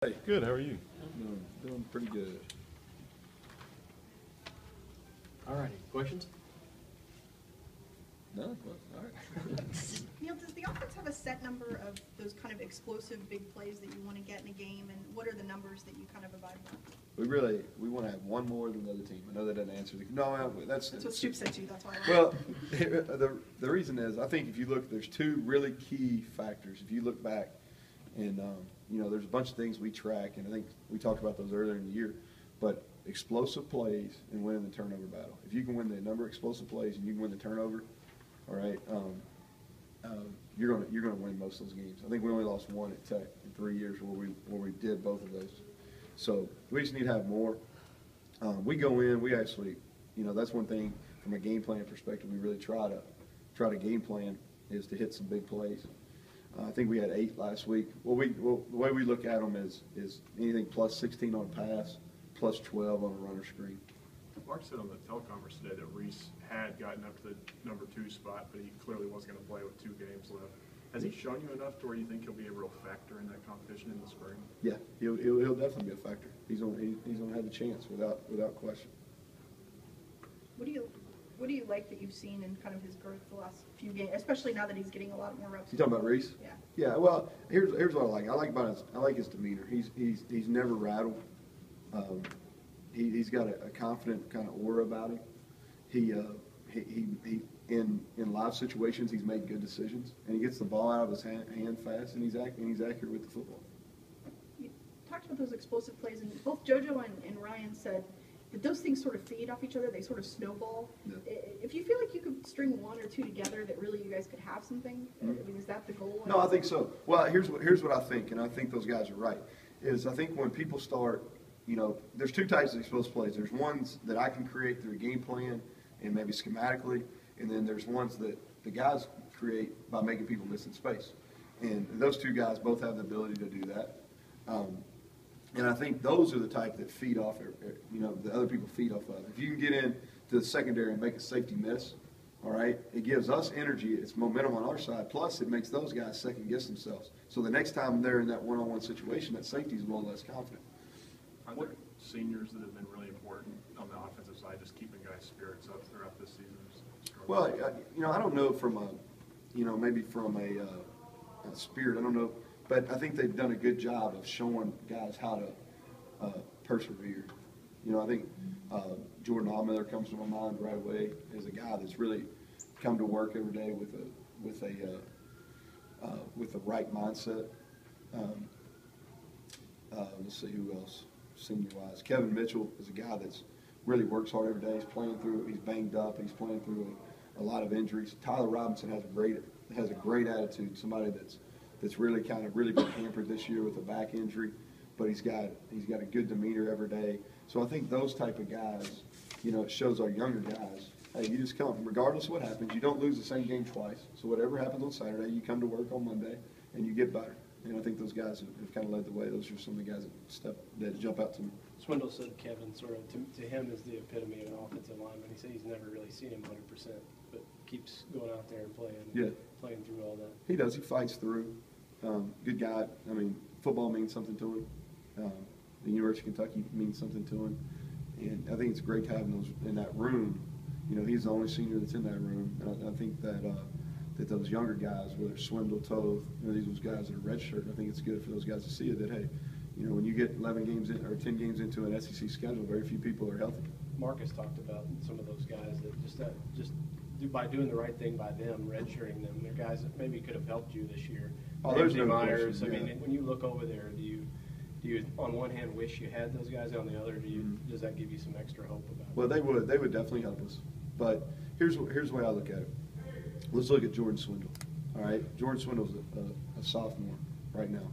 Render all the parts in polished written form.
Hey, Good, how are you? doing pretty good. All righty, questions? No, well, all right. Neal, does the offense have a set number of those kind of explosive big plays that you want to get in a game, and what are the numbers that you kind of abide by? We want to have one more than the other team. I know that doesn't answer the, no, that's That's what Stoop said to you, that's why I well, the reason is, I think if you look, there's two really key factors. If you look back and, there's a bunch of things we track, and I think we talked about those earlier in the year, but explosive plays and winning the turnover battle. If you can win the number of explosive plays and you can win the turnover, all right, you're gonna win most of those games. I think we only lost one at Tech in 3 years where we did both of those. So we just need to have more. We go in, we actually, that's one thing from a game plan perspective. We really try to game plan is to hit some big plays. I think we had 8 last week. The way we look at them is anything plus 16 on pass, plus 12 on a runner screen. Mark said on the teleconference today that Reese had gotten up to the number 2 spot, but he clearly wasn't going to play with 2 games left. Has he shown you enough to where you think he'll be a real factor in that competition in the spring? Yeah, he'll definitely be a factor. He's gonna have a chance without question. What do you like that you've seen in kind of his growth the last few games, especially now that he's getting a lot more reps? You talking about Reese? Yeah. Yeah. Well, here's what I like. I like his demeanor. He's never rattled. He's got a confident kind of aura about him. He in live situations he's made good decisions, and he gets the ball out of his hand fast, and he's accurate with the football. You talked about those explosive plays, and both JoJo and Ryan said that those things sort of feed off each other. They sort of snowball. Yeah. If you feel like you could string 1 or 2 together, that really you guys could have something. I mean, is that the goal? No, I think so. Well, here's what I think, and I think those guys are right. Is I think when people start, there's 2 types of explosive plays. There's ones that I can create through a game plan and maybe schematically, and then there's ones that the guys create by making people miss in space. And those 2 guys both have the ability to do that. And I think those are the type that feed off, the other people feed off of. If you can get in to the secondary and make a safety miss, all right, it gives us energy. It's momentum on our side. Plus, it makes those guys second guess themselves. So the next time they're in that one-on-one situation, that safety is a little less confident. Are there seniors that have been really important on the offensive side, just keeping guys' spirits up throughout this season? Well, I don't know from maybe from a spirit. I don't know, but I think they've done a good job of showing guys how to persevere. I think Jordan Allmiller comes to my mind right away as a guy that's really come to work every day with the right mindset. Let's see who else senior-wise. Kevin Mitchell is a guy that's really works hard every day. He's playing through. He's banged up. He's playing through a lot of injuries. Tyler Robinson has a great attitude. Somebody that's really been hampered this year with a back injury, but he's got a good demeanor every day. So I think those type of guys, it shows our younger guys, hey, you just come, regardless of what happens, you don't lose the same game twice. So whatever happens on Saturday, you come to work on Monday and you get better. And I think those guys have kind of led the way. Those are some of the guys that jump out to me. Swindle said Kevin sort of, to him, is the epitome of an offensive lineman. He said he's never really seen him 100%, but keeps going out there and playing through all that. He does. He fights through. Good guy. I mean, football means something to him. The University of Kentucky means something to him. And I think it's great to have those in that room. He's the only senior that's in that room. And I think that those younger guys, whether it's Swindle, Toth, these guys that are redshirt, I think it's good for those guys to see it that, hey, when you get 11 games in or 10 games into an SEC schedule, very few people are healthy. Marcus talked about some of those guys that just by doing the right thing by them, redshirting them, they're guys that maybe could have helped you this year. Oh, there's no Myers. question, I mean, when you look over there, do you on one hand wish you had those guys, on the other, does that give you some extra hope about it? Well, they would definitely help us. But here's the way I look at it. Let's look at Jordan Swindle. All right, Jordan Swindle's a sophomore right now.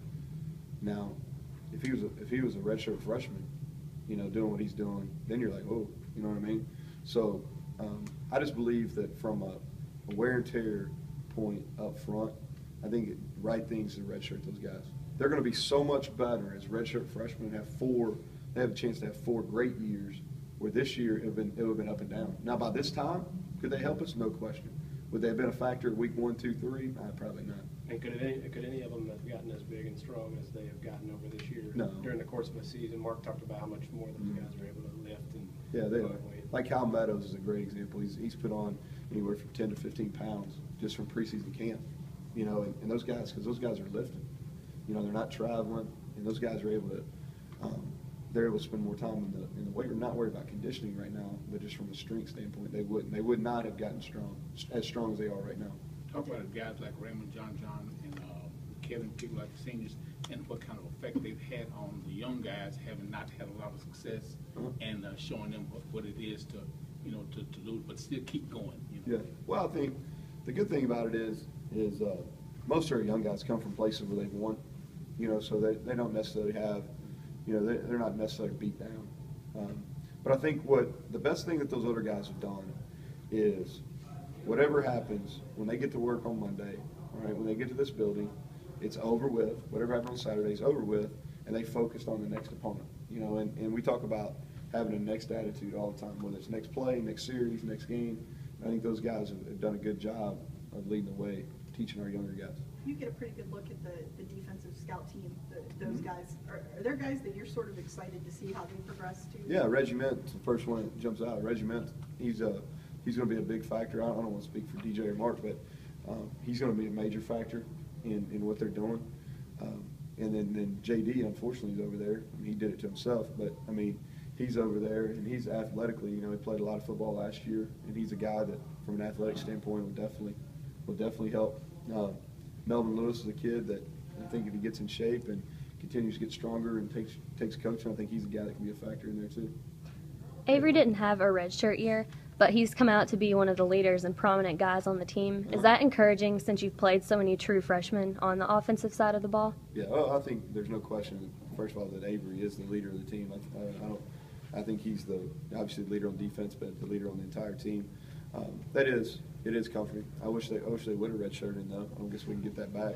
Now, if he was a redshirt freshman, doing what he's doing, then you're like, oh, you know what I mean? So I just believe that from a wear and tear point up front, I think the right thing is to redshirt those guys. They're going to be so much better as redshirt freshmen and they have a chance to have 4 great years, where this year it would have been up and down. Now, by this time, could they help us? No question. Would they have been a factor week 1, 2, 3? Probably not. And could any of them have gotten as big and strong as they have gotten over this year? No. During the course of a season, Mark talked about how much more those guys are able to lift and Yeah, they put are. on weight. Like Kyle Meadows is a great example. He's put on anywhere from 10 to 15 pounds just from preseason camp. You know, and those guys, because those guys are lifting. You know, they're not traveling, and those guys are able to. They're able to spend more time in the weight room. Not worried about conditioning right now, but just from a strength standpoint, they wouldn't. They would not have gotten as strong as they are right now. Talk about guys like Raymond John and Kevin, people like the seniors, and what kind of effect they've had on the young guys, having not had a lot of success, and showing them what it is to, to lose, but still keep going. Yeah. Well, I think the good thing about it is most of our young guys come from places where they've won. You know, so they don't necessarily have, they're not necessarily beat down. But I think the best thing that those older guys have done is whatever happens when they get to work on Monday, all right, when they get to this building, it's over with. Whatever happened on Saturday is over with, and they focused on the next opponent. You know, and we talk about having a next attitude all the time, whether it's next play, next series, next game. I think those guys have done a good job of leading the way, teaching our younger guys. You get a pretty good look at the defensive scout team, those guys. Are there guys that you're sort of excited to see how they progress to? Yeah, Regiment's the first one that jumps out. Regiment, he's going to be a big factor. I don't want to speak for DJ or Mark, but he's going to be a major factor in what they're doing. And then JD, unfortunately, is over there. I mean, he did it to himself, but I mean, he's over there, and he's athletically. He played a lot of football last year, and he's a guy that, from an athletic standpoint, will definitely help. Melvin Lewis is a kid that I think if he gets in shape and continues to get stronger and takes coaching, I think he's a guy that can be a factor in there too. Avery didn't have a redshirt year, but he's come out to be one of the leaders and prominent guys on the team. Is that encouraging since you've played so many true freshmen on the offensive side of the ball? Yeah, I think there's no question, first of all, that Avery is the leader of the team. I think he's obviously the leader on defense, but the leader on the entire team. It is comforting. I wish they would have redshirted though. I guess we can get that back.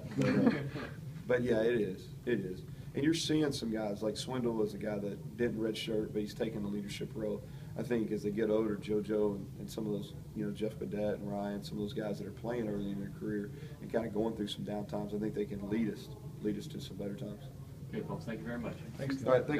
But yeah, it is. And you're seeing some guys like Swindle is a guy that didn't redshirt, but he's taking a leadership role. I think as they get older, JoJo and some of those, Jeff Badette and Ryan, some of those guys that are playing early in their career and kind of going through some down times, I think they can lead us to some better times. Okay, folks, thank you very much. Thanks. All right, thank you.